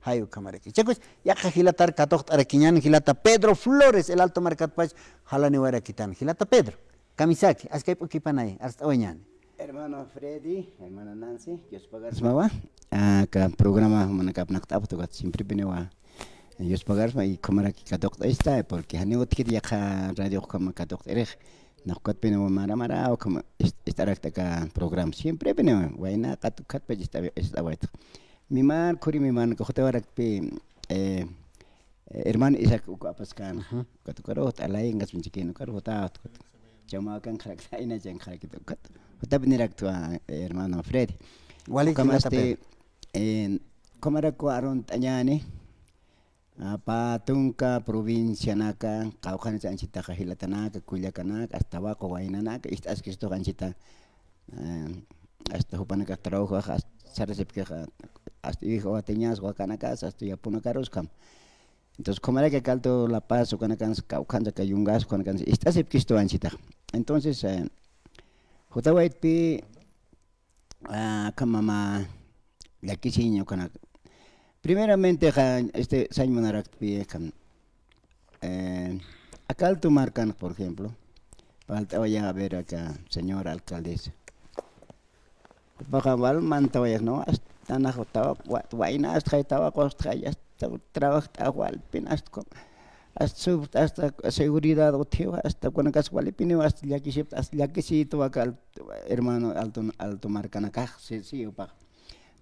hayu kamareki. Chicos, ya gilatar katocht araquiñan gilata Pedro Flores, el Alto Marcatpach, jalani waraquitan, gilata Pedro, Kamisaki, ascai poquipanay, hasta oñan. Hermano Freddy, hermana Nancy, Dios pagar mawa. Ka programa manakap naktapo to siempre benewa. Dios pagar y kamara ki katok está porque hani otkit ya radio kama katok erech. Nakat benewa mara o kama estar ka program siempre benewa. Waina katukat pe está wait. Mimar kuri mimar ko hote warak pe hermano Isaac ko apaskan. Katukarot alay ngas pinchikin karota. Chama kan karakter ina jeng karakter kat. Hote benirak tu hermano Freddy. Wali Kamaste kamara ko aron tanyani patunka provincia naka kaukan sa anchita kahilatana ka kulyakana hasta wako wainana ka istas kisto kanchita hasta hupana ka trabajo hasta saresep que hasta hijo ateñas wakana casa hasta ya puna karuskam. Entonces kamara que calto la paz o kanakan kaukan ka yungas kanakan istas kisto anchita. Entonces hotawait pi kamama la kisiño kana primeramente este Simon Arakpi acá Alto Marcan, por ejemplo, faltaba ya a ver acá señora alcaldesa bajaba mantawaya no hasta najotaba guayna hasta estaba costa ya trabajaba igual penas hasta seguridad o tío hasta cuando casual pino hasta ya que sí tu acá hermano alto Marcan acá sí opa.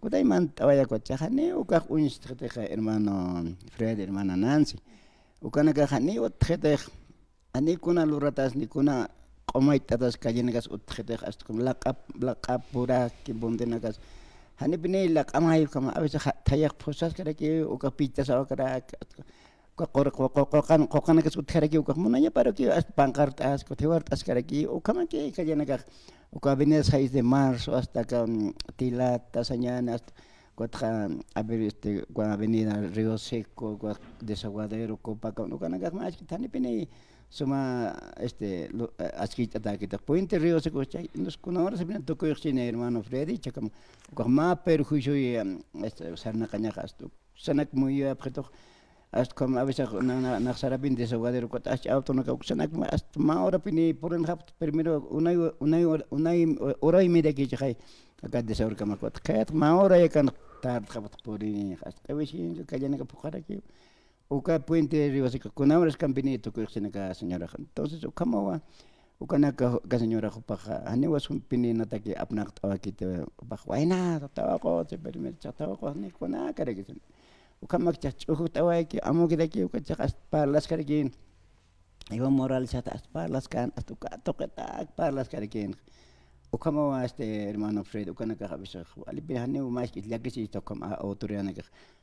Kuday man tawaya ko chahane o ka unstrete hermano Fred hermana Nancy ukana ka hani utkhete ani kuna luratas ni kuna qomaitatas kallenegas utkhete astkum laqab pura ki bondenagas hani bine laqamay kama abisa tayak posas kara ki o ka pita sa kara ko qoqana kas utkara ki o ka munanya para ki ast pancartas ko tewartas kara ki o kama ki kallenegas uka avenida 6 de marzo hasta acá Tilata, Sañana, hasta avenida Río Seco, Desaguadero, Copaca, no can hagas más que tan pene suma asquita taquita. Puente Río Seco, nos con ahora se viene toco y hermano Freddy, chacam, más perjuicio y sarna cañajas, sanak muy apretó. Hasta como a veces na sarapin Desaguadero ko tas auto na kausanak hasta ma ora pini puren haft primero una hora y media que jay acá Desaguadero kama ko kayat ma ora ya kan tar haft purini hasta que vecino que ya ka pukhara ki o ka puente Río Seco con ahora es campinito que se ka señora entonces o kama wa o kana ka señora ko pa hani was un pini na taki apnak tawa kite ba waina tawa ko se permite tawa ko ni ko na kare que ukamak chachu tawai ki amo kita ki ukachak parlas karikin iba moral chata parlas kan astuka toketa parlas karikin ukamo hermano Fred ukana ka habisa ali binhane umas ki lagisi tokom autoriana ka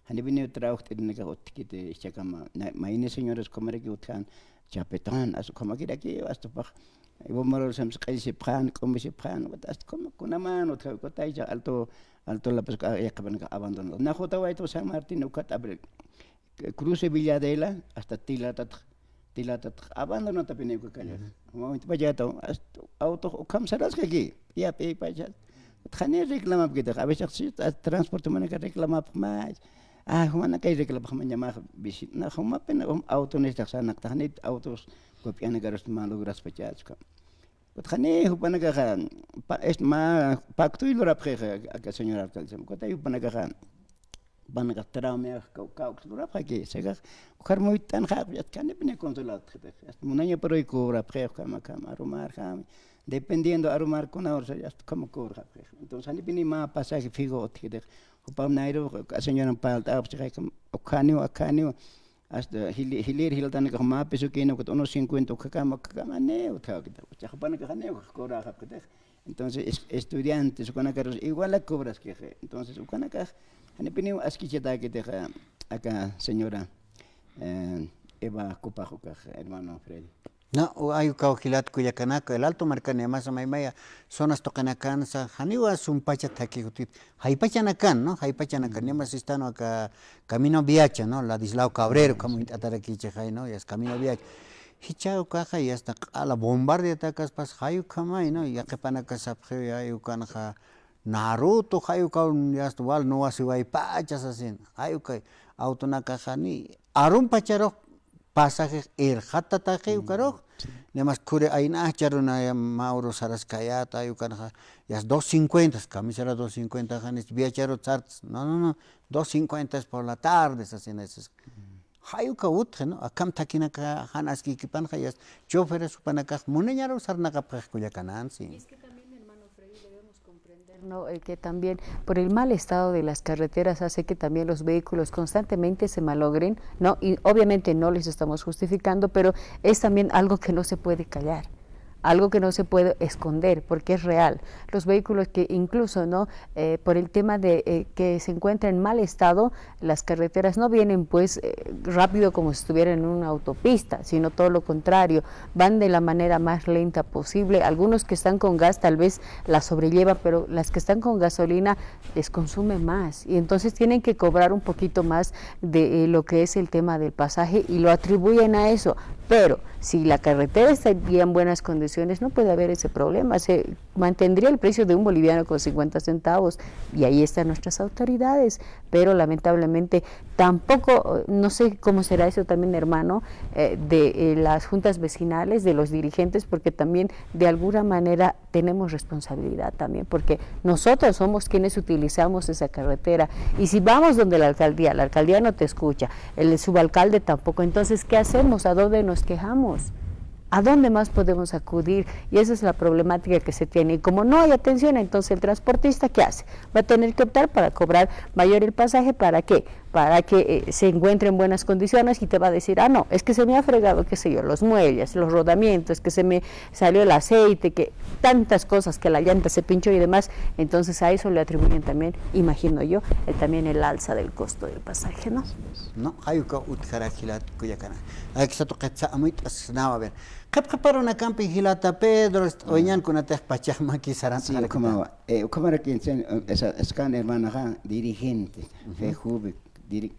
hani bini trabajo tidne ka utkite chakama maine señores komere ki utkan chapetan asukama kita ki astupakh iba moral sams qaisi pran komisi pran wat como kuna man utka kotaija alto la pesca ya que abandonó. Na jota waito San Martín ukat abre cruce Villadela hasta Tilata abandonó tapine ko kanya. Momento pajato auto kam saras kaki. Ya pe pajat. Khane reclama kita a veces transporte mana ka reclama mais. Humana kay reclama khama ma bisit na khama pen auto ne tak sanak tahne autos kopiana garos malogras pajat ka. Khane hupana ka es ma pacto y lo rapre a señora alcalde ko tay hupana ka banaka trame ka lo rapre ke sega khar muy tan khab yat kan ne controlat khete munanya pero ko rapre kama arumar kham dependiendo arumar con ahora ya como ko rapre entonces ani bini ma pasaje figo khete hupam nairo ka señora palta akani hasta hilir hiltan ka ma peso que no unos 50 kama ne uta kita chapana ka ne ko ra khap entonces estudiantes ukana ka igual la cobras que entonces ukana ka hani pini askicheta que deja acá señora Eva Copajo hermano Freddy. No, hay caujilat cuyacanaka, el Alto Marcania, más o menos, zonas tocanacan, Haniwa es un pachataki, Haipachanacan, ¿no? Haipachanacan, ni más están acá, camino viacha, ¿no? La Dislao Cabrero, como ataraki chejai, ¿no? Y es camino viacha. Hichao caja y hasta a la bombardia atacas pas hayu kamai, ¿no? Ya que panaka sapje, hayu kanja Naruto, hayu kaun, ya hasta igual no hace pachas así, hayu kai. autonakajani arun pacharo pasaje jata taje ukaro nemas kure aina charuna Mauro Saraskayata yukanaja ya 2.50 camisera 2.50 janis viachero charts no 2.50 por la tarde así neces hayuka utje no akam takinaka hanaski kipan hayas choferes supanaka muneñaro sarnaka Culiacán sí. Es que también, hermano Freddy, debemos comprender, ¿no? Que también por el mal estado de las carreteras hace que también los vehículos constantemente se malogren, ¿no? Y obviamente no les estamos justificando, pero es también algo que no se puede callar. Algo que no se puede esconder porque es real. Los vehículos que incluso no por el tema de que se encuentran en mal estado, las carreteras no vienen pues rápido como si estuvieran en una autopista, sino todo lo contrario, van de la manera más lenta posible. Algunos que están con gas tal vez la sobrellevan, pero las que están con gasolina les consume más y entonces tienen que cobrar un poquito más de lo que es el tema del pasaje y lo atribuyen a eso. Pero si la carretera estaría en buenas condiciones, no puede haber ese problema. Se mantendría el precio de un boliviano con 50 centavos y ahí están nuestras autoridades. Pero lamentablemente tampoco, no sé cómo será eso también, hermano, de las juntas vecinales, de los dirigentes, porque también de alguna manera tenemos responsabilidad también, porque nosotros somos quienes utilizamos esa carretera. Y si vamos donde la alcaldía no te escucha, el subalcalde tampoco, entonces, ¿qué hacemos? ¿A dónde nos quejamos? ¿A dónde más podemos acudir? Y esa es la problemática que se tiene. Y como no hay atención, entonces el transportista, ¿qué hace? Va a tener que optar para cobrar mayor el pasaje. ¿Para qué? Para que se encuentre en buenas condiciones y te va a decir, no, es que se me ha fregado, qué sé yo, los muelles, los rodamientos, que se me salió el aceite, que tantas cosas, que la llanta se pinchó y demás. Entonces a eso le atribuyen también, imagino yo, también el alza del costo del pasaje, ¿no? No, hayuka utjarajilat Culiacán. Hay que estar tocando muy asnava a ver. Caparo na campi hilata Pedro oñan con ataj pachama saran. Sí, como era quien es can hermana ja dirigente, fe jube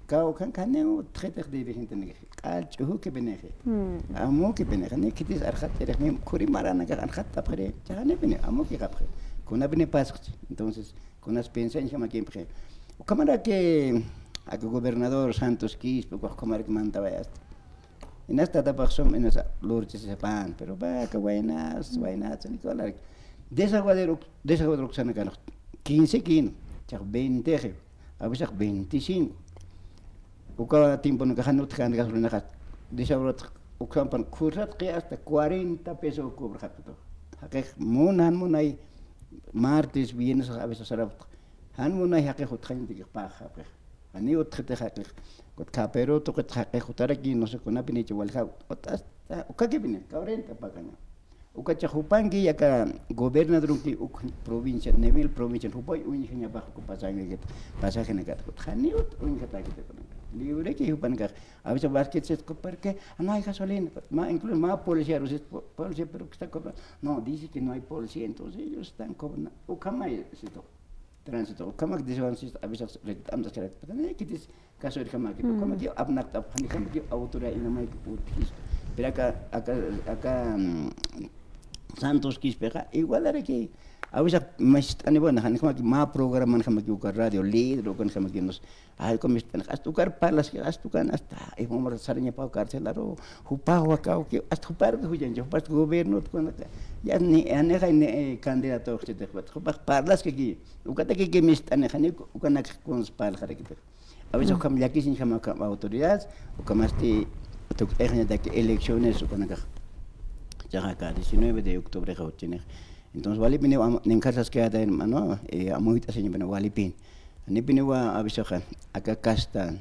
cao kan kaneu treter dirigente ne cal chuhu que beneje. Amo que beneje ne kitis arhat erek ne kuri marana ga arhat tapre. Ya ne bene amo que capre. Con abne pas. Entonces, con las pensiones que me quiempre. O cámara que a gobernador Santos Quispe, como era que mandaba esto. En esta etapa son en esa lurches se pan, pero va que buenas, Nicolás. Desaguadero que se han 15 kilos, 20, a veces 25. O cada tiempo no cajan no te gasolina, desaguadero o campan currat que hasta 40 pesos cobra rápido. Aquí monay martes, viernes a veces será. Han monay aquí hotran de que paja. Ani otro te hace kot capero to que hace jotar aquí no sé con una piniche walha otas o que viene 40 pagana o que chahupangi ya que gobernador que provincia nivel provincia hupai uña bajo ko pasaje negat ko hani uña ta que libre que hupan ka a veces basket se porque no hay gasolina incluso más policía pero que está cobrando no dice que no hay policía entonces ellos están cobrando o camay esto tránsito kamak disavansis a veces rectamos que es caso de kamak yo abnak tap hani kamak yo autoridad en la utis pero acá Santos Quispe igual era que a veces más ani bueno hani kamak más programa kamak yo radio líder o con kamak nos ay como están hasta tocar palas que hasta tocar hasta y vamos a salir para carcelaro hupago acá que hasta par que huyan yo para gobierno con ya ni ane candidato que te hupago palas que aquí ukata que me están hani ukana con spal jare que a veces como ya que sin chama autoridades o como este que elecciones o con acá ya acá 19 de octubre tiene entonces vale viene en casas que ada hermano a muita señor bueno vale pin ni pinewa abisakan acá casta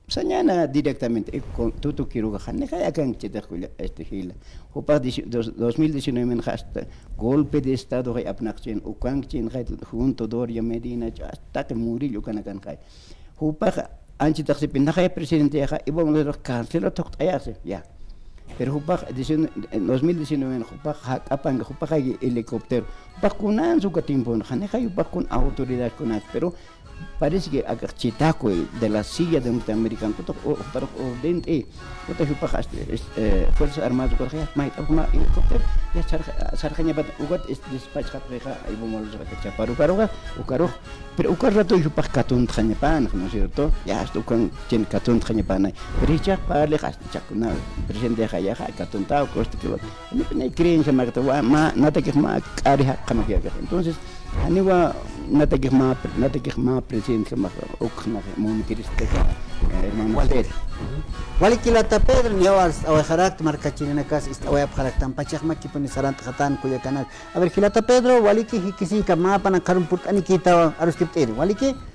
sañana directamente con tutu quiero ganar ne kaya kan cheta este hila opa 2019 men hasta golpe de estado hay apnaction o kan chin hay junto Doria Medina hasta que Murillo kan kai opa anchi taxi pinna hay presidente ya y vamos a cárcel to ayase ya pero opa 2019 opa apanga opa hay helicóptero vacunan su tiempo ne hay opa con autoridad con pero parece que acá chitaco de la silla de norteamericano para dente fuerzas armadas por ejemplo mai una helicóptero ya sarjanya bat ugat dispatch reja y vamos a chaparu ukaro pero ukar rato yo pas katun tanya pan no es cierto ya esto con chen katun tanya pan pero ya para le gas chakuna presidente ya katun tao costo que no creen que ma nada que ma ari kama que entonces aniwa nata que ma presidente ma okna monitiste hermano Pedro wali kilata Pedro ni awas awa kharak marka chilena kas awa kharak tan pachak ma kipuni sarant khatan kuya kanal a ver kilata Pedro wali ki kisi ka ma pana karun put ani kita arus kipteri wali ki